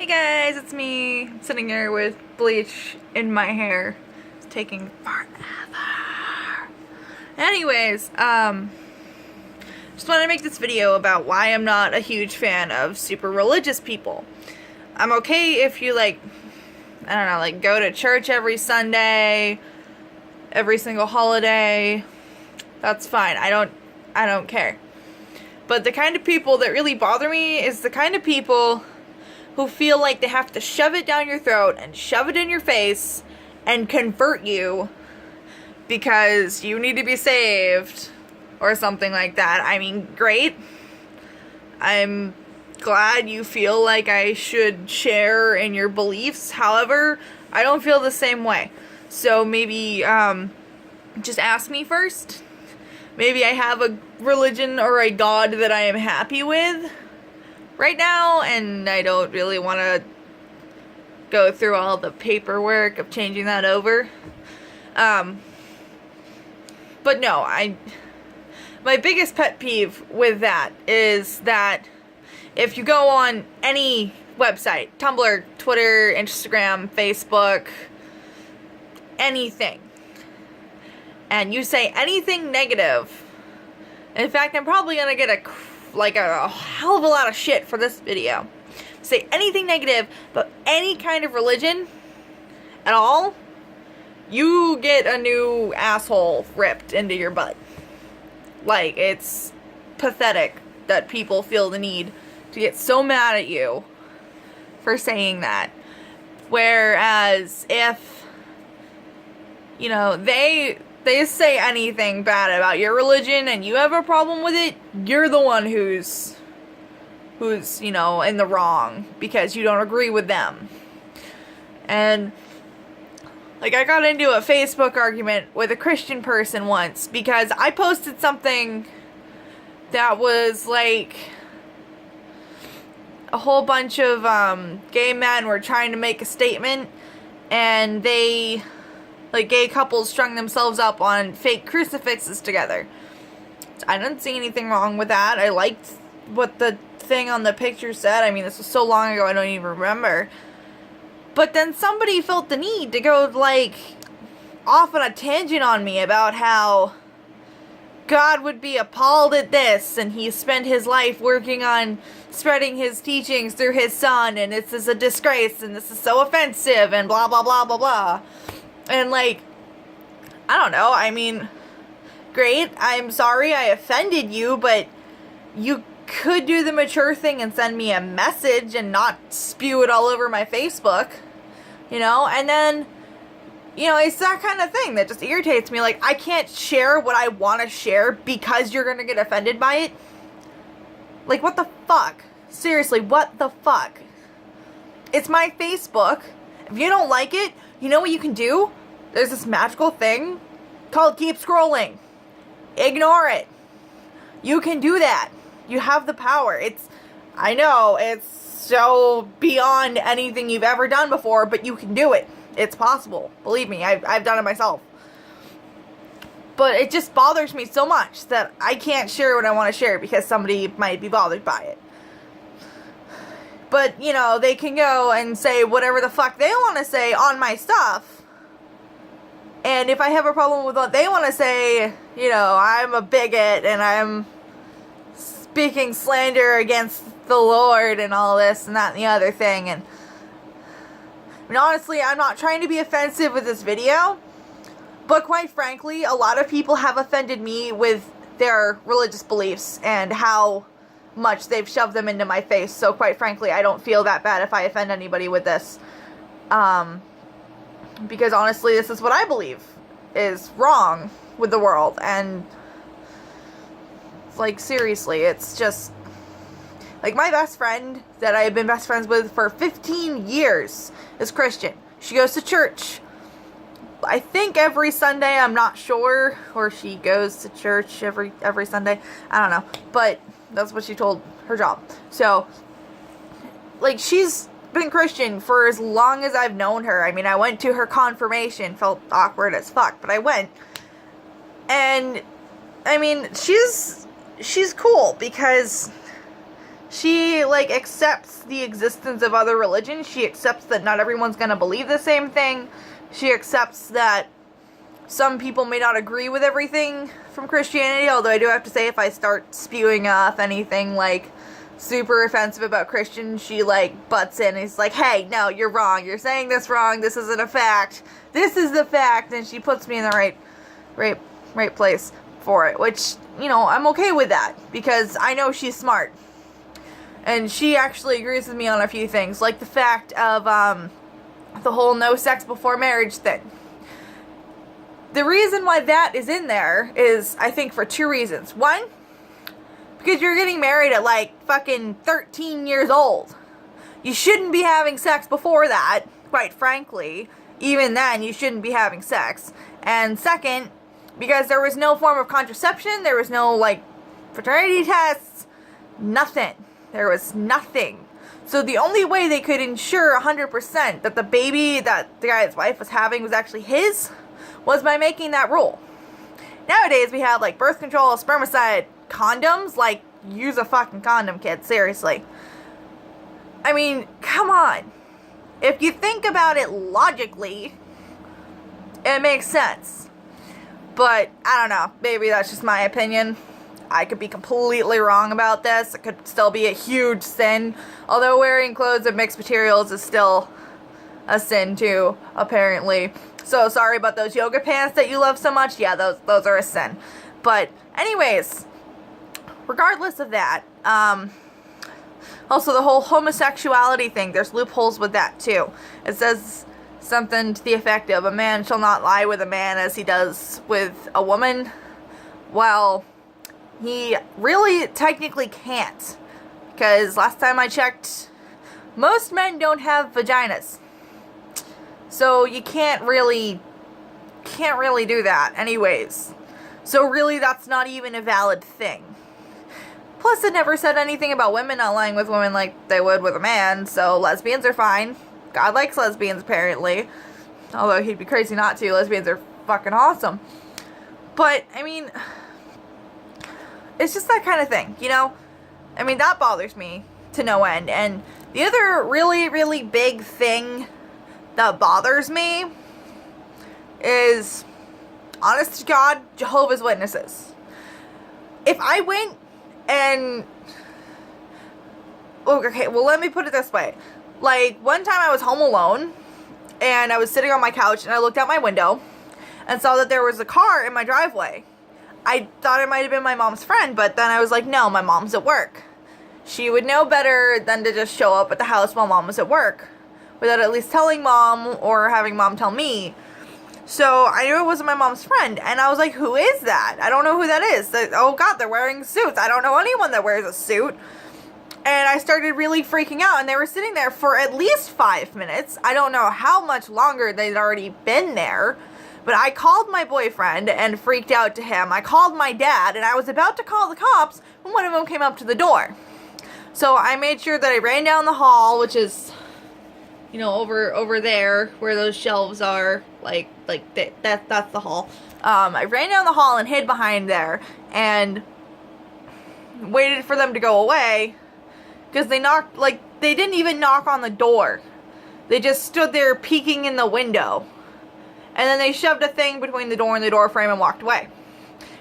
Hey guys, it's me. I'm sitting here with bleach in my hair. It's taking forever. Anyways, just want to make this video about why I'm not a huge fan of super religious people. I'm okay if you I don't know, go to church every Sunday, every single holiday. That's fine. I don't care. But the kind of people that really bother me is the kind of people who feel like they have to shove it down your throat and shove it in your face and convert you because you need to be saved or something like that. I mean, great. I'm glad you feel like I should share in your beliefs. However, I don't feel the same way. So maybe just ask me first. Maybe I have a religion or a God that I am happy with right now, and I don't really want to go through all the paperwork of changing that over. But no, my biggest pet peeve with that is that if you go on any website, Tumblr, Twitter, Instagram, Facebook, anything, and you say anything negative, in fact, I'm probably gonna get a hell of a lot of shit for this video. Say anything negative about any kind of religion at all, you get a new asshole ripped into your butt. It's pathetic that people feel the need to get so mad at you for saying that. Whereas if, they say anything bad about your religion and you have a problem with it, you're the one who's in the wrong because you don't agree with them. And I got into a Facebook argument with a Christian person once because I posted something that was a whole bunch of gay men were trying to make a statement, and they gay couples strung themselves up on fake crucifixes together. I didn't see anything wrong with that. I liked what the thing on the picture said. I mean, this was so long ago I don't even remember. But then somebody felt the need to go off on a tangent on me about how God would be appalled at this, and he spent his life working on spreading his teachings through his son, and this is a disgrace, and this is so offensive, and blah blah blah blah blah. And I don't know, I mean, great, I'm sorry I offended you, but you could do the mature thing and send me a message and not spew it all over my Facebook, and then, it's that kind of thing that just irritates me. I can't share what I want to share because you're gonna get offended by it. What the fuck? Seriously, what the fuck? It's my Facebook. If you don't like it, you know what you can do? There's this magical thing called keep scrolling. Ignore it. You can do that. You have the power. I know, it's so beyond anything you've ever done before, but you can do it. It's possible. Believe me, I've done it myself. But it just bothers me so much that I can't share what I want to share because somebody might be bothered by it. But, they can go and say whatever the fuck they want to say on my stuff. And if I have a problem with what they want to say, I'm a bigot and I'm speaking slander against the Lord and all this and that and the other thing. And honestly, I'm not trying to be offensive with this video. But quite frankly, a lot of people have offended me with their religious beliefs and how much they've shoved them into my face. So quite frankly, I don't feel that bad if I offend anybody with this. Because honestly, this is what I believe is wrong with the world. And seriously, it's just my best friend that I've been best friends with for 15 years is Christian. She goes to church, I think every Sunday, I'm not sure, or she goes to church every Sunday, I don't know, but that's what she told her job. So, she's been Christian for as long as I've known her. I mean, I went to her confirmation, felt awkward as fuck, but I went, and, I mean, she's cool, because she, like, accepts the existence of other religions. She accepts that not everyone's gonna believe the same thing. She accepts that some people may not agree with everything from Christianity, although I do have to say, if I start spewing off anything, like, super offensive about Christians, she, like, butts in and is like, hey, no, you're wrong. You're saying this wrong. This isn't a fact. This is the fact. And she puts me in the right place for it, which, you know, I'm okay with that, because I know she's smart. And she actually agrees with me on a few things, like the fact of, the whole no sex before marriage thing. The reason why that is in there is, I think, for two reasons. One, because you're getting married at, like, fucking 13 years old. You shouldn't be having sex before that, quite frankly. Even then, you shouldn't be having sex. And second, because there was no form of contraception, there was no, like, fertility tests, nothing. There was nothing. So the only way they could ensure 100% that the baby that the guy's wife was having was actually his was by making that rule. Nowadays, we have, like, birth control, spermicide, condoms. Like, use a fucking condom, kids. Seriously. I mean, come on. If you think about it logically, it makes sense. But, I don't know. Maybe that's just my opinion. I could be completely wrong about this. It could still be a huge sin. Although wearing clothes of mixed materials is still a sin too, apparently. So sorry about those yoga pants that you love so much. Yeah, those are a sin. But anyways, regardless of that, also the whole homosexuality thing, there's loopholes with that too. It says something to the effect of, a man shall not lie with a man as he does with a woman. Well, he really technically can't, because last time I checked, most men don't have vaginas. So you can't really do that anyways. So really, that's not even a valid thing. Plus, it never said anything about women not lying with women like they would with a man, so lesbians are fine. God likes lesbians, apparently. Although he'd be crazy not to. Lesbians are fucking awesome. But, I mean, it's just that kind of thing, you know? I mean, that bothers me to no end. And the other really, really big thing that bothers me is, honest to God, Jehovah's Witnesses. If I went and... Okay, well, let me put it this way. Like, one time I was home alone, and I was sitting on my couch, and I looked out my window, and saw that there was a car in my driveway. I thought it might have been my mom's friend, but then I was like, no, my mom's at work. She would know better than to just show up at the house while mom was at work, without at least telling mom, or having mom tell me. So I knew it wasn't my mom's friend, and I was like, who is that? I don't know who that is. Oh God, they're wearing suits. I don't know anyone that wears a suit. And I started really freaking out, and they were sitting there for at least 5 minutes. I don't know how much longer they'd already been there, but I called my boyfriend and freaked out to him. I called my dad, and I was about to call the cops when one of them came up to the door. So I made sure that I ran down the hall, which is, you know, over there where those shelves are, that's the hall. I ran down the hall and hid behind there and waited for them to go away. Because they didn't even knock on the door. They just stood there peeking in the window. And then they shoved a thing between the door and the door frame and walked away.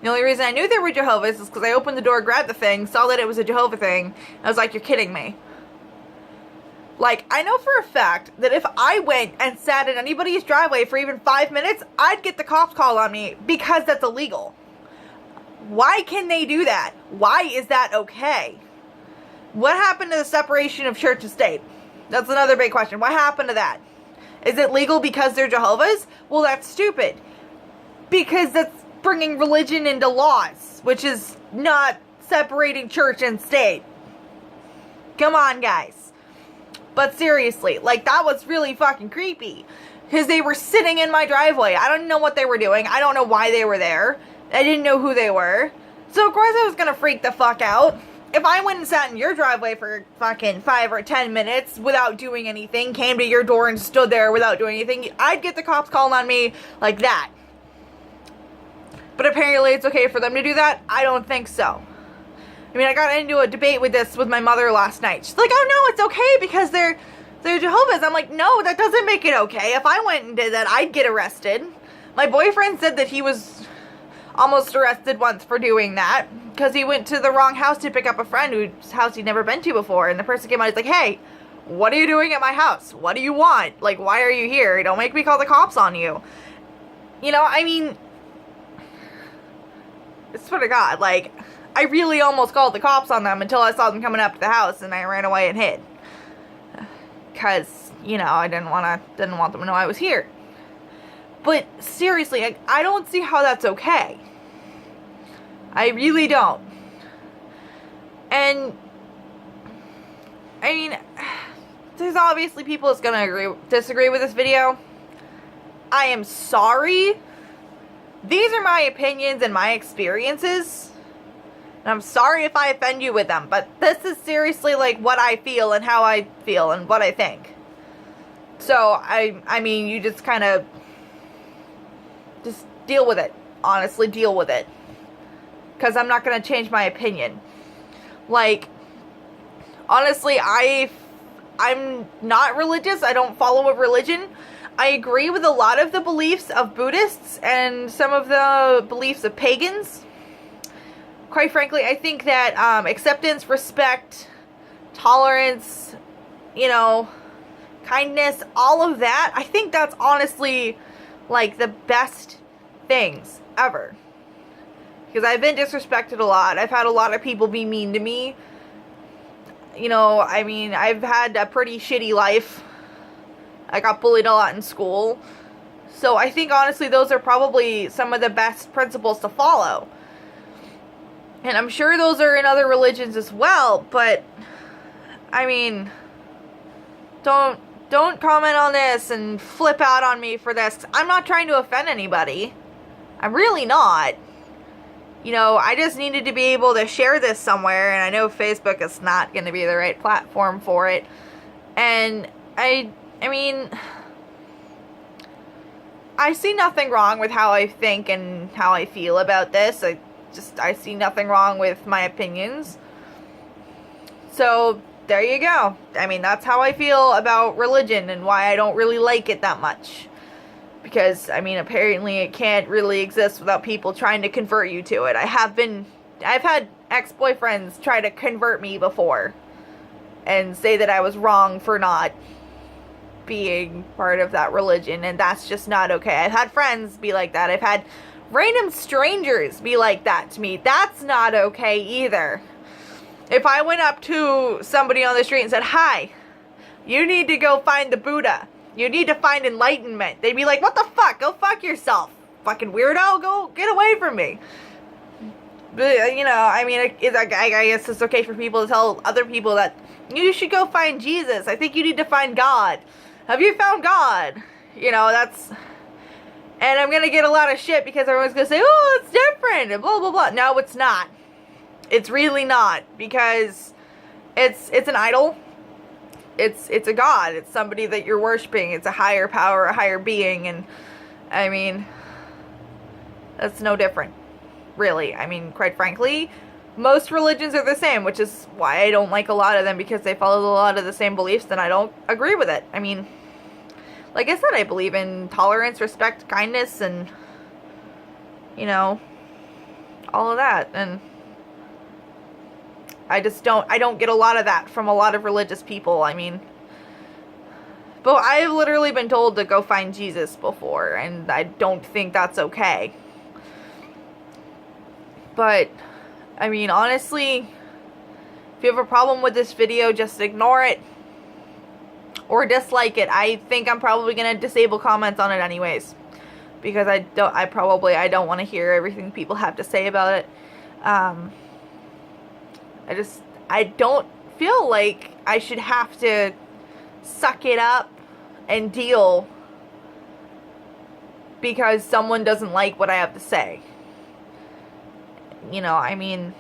The only reason I knew they were Jehovah's is because I opened the door, grabbed the thing, saw that it was a Jehovah thing, and I was like, you're kidding me. Like, I know for a fact that if I went and sat in anybody's driveway for even 5 minutes, I'd get the cops called on me because that's illegal. Why can they do that? Why is that okay? What happened to the separation of church and state? That's another big question. What happened to that? Is it legal because they're Jehovah's? Well, that's stupid. Because that's bringing religion into laws, which is not separating church and state. Come on, guys. But seriously, like, that was really fucking creepy. Because they were sitting in my driveway. I don't know what they were doing. I don't know why they were there. I didn't know who they were. So, of course, I was gonna freak the fuck out. If I went and sat in your driveway for fucking 5 or 10 minutes without doing anything, came to your door and stood there without doing anything, I'd get the cops calling on me like that. But apparently it's okay for them to do that? I don't think so. I mean, I got into a debate with my mother last night. She's like, oh no, it's okay because they're Jehovah's. I'm like, no, that doesn't make it okay. If I went and did that, I'd get arrested. My boyfriend said that he was almost arrested once for doing that because he went to the wrong house to pick up a friend whose house he'd never been to before, and the person came out, he's like, hey, what are you doing at my house? What do you want? Like, why are you here? Don't make me call the cops on you. You know, I mean, I swear to God, like, I really almost called the cops on them until I saw them coming up to the house and I ran away and hid. Because, you know, I didn't want them to know I was here. But seriously, I don't see how that's okay. I really don't. And, I mean, there's obviously people that's gonna disagree with this video. I am sorry. These are my opinions and my experiences. And I'm sorry if I offend you with them, but this is seriously like what I feel and how I feel and what I think. So, I mean, you just kind of just deal with it. Honestly, deal with it. Because I'm not going to change my opinion. Like, honestly, I'm not religious. I don't follow a religion. I agree with a lot of the beliefs of Buddhists and some of the beliefs of pagans. Quite frankly, I think that acceptance, respect, tolerance, you know, kindness, all of that, I think that's honestly, like, the best things ever. Because I've been disrespected a lot. I've had a lot of people be mean to me. You know, I mean, I've had a pretty shitty life. I got bullied a lot in school. So I think, honestly, those are probably some of the best principles to follow. And I'm sure those are in other religions as well, but, I mean, don't comment on this and flip out on me for this. I'm not trying to offend anybody. I'm really not. You know, I just needed to be able to share this somewhere, and I know Facebook is not going to be the right platform for it. And I mean, I see nothing wrong with how I think and how I feel about this. I see nothing wrong with my opinions. So, there you go. I mean, that's how I feel about religion and why I don't really like it that much. Because, I mean, apparently it can't really exist without people trying to convert you to it. I've had ex-boyfriends try to convert me before and say that I was wrong for not being part of that religion, and that's just not okay. I've had friends be like that. I've had random strangers be like that to me. That's not okay either. If I went up to somebody on the street and said, hi, you need to go find the Buddha. You need to find enlightenment. They'd be like, what the fuck? Go fuck yourself. Fucking weirdo. Go get away from me. But, you know, I mean, I guess it's okay for people to tell other people that you should go find Jesus. I think you need to find God. Have you found God? You know, that's... And I'm going to get a lot of shit because everyone's going to say, oh, it's different, and blah, blah, blah. No, it's not. It's really not. Because it's an idol. It's a god. It's somebody that you're worshiping. It's a higher power, a higher being. And, I mean, that's no different. Really. I mean, quite frankly, most religions are the same, which is why I don't like a lot of them, because they follow a lot of the same beliefs, and I don't agree with it. I mean, like I said, I believe in tolerance, respect, kindness, and, you know, all of that. And I don't get a lot of that from a lot of religious people. I mean, but I've literally been told to go find Jesus before, and I don't think that's okay. But, I mean, honestly, if you have a problem with this video, just ignore it. Or dislike it. I think I'm probably going to disable comments on it anyways. Because I don't want to hear everything people have to say about it. I don't feel like I should have to suck it up and deal because someone doesn't like what I have to say. You know, I mean,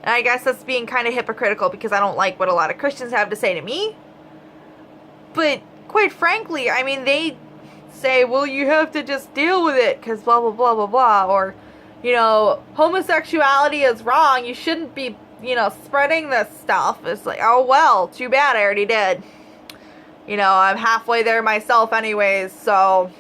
and I guess that's being kind of hypocritical because I don't like what a lot of Christians have to say to me. But quite frankly, I mean, they say, well, you have to just deal with it because blah, blah, blah, blah, blah. Or, you know, homosexuality is wrong. You shouldn't be, you know, spreading this stuff. It's like, oh well, too bad, I already did. You know, I'm halfway there myself anyways, so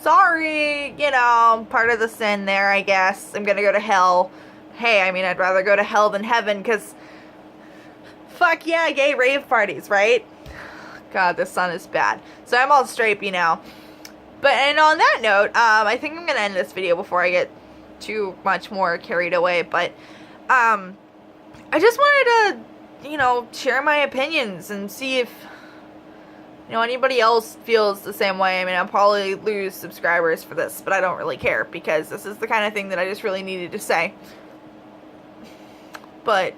sorry, you know, part of the sin there, I guess. I'm gonna go to hell. Hey, I mean, I'd rather go to hell than heaven, because fuck yeah, gay rave parties, right? God, this sun is bad. So I'm all straight, now. But, and on that note, I think I'm gonna end this video before I get too much more carried away, but, I just wanted to, you know, share my opinions and see if, you know, anybody else feels the same way. I mean, I'll probably lose subscribers for this, but I don't really care, because this is the kind of thing that I just really needed to say. But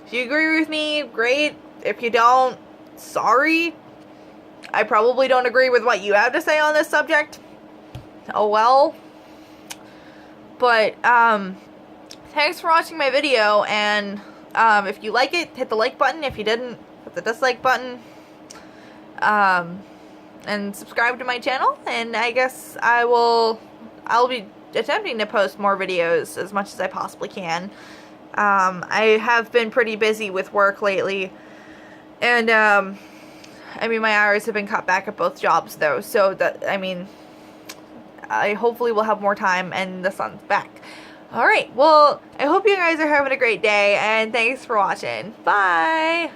if you agree with me, great. If you don't, sorry. I probably don't agree with what you have to say on this subject. Oh well. But, thanks for watching my video, and, if you like it, hit the like button. If you didn't, hit the dislike button. And subscribe to my channel, and I guess I'll be attempting to post more videos as much as I possibly can. I have been pretty busy with work lately, and, I mean, my hours have been cut back at both jobs, though, so that, I mean, I hopefully will have more time, and the sun's back. Alright, well, I hope you guys are having a great day, and thanks for watching. Bye!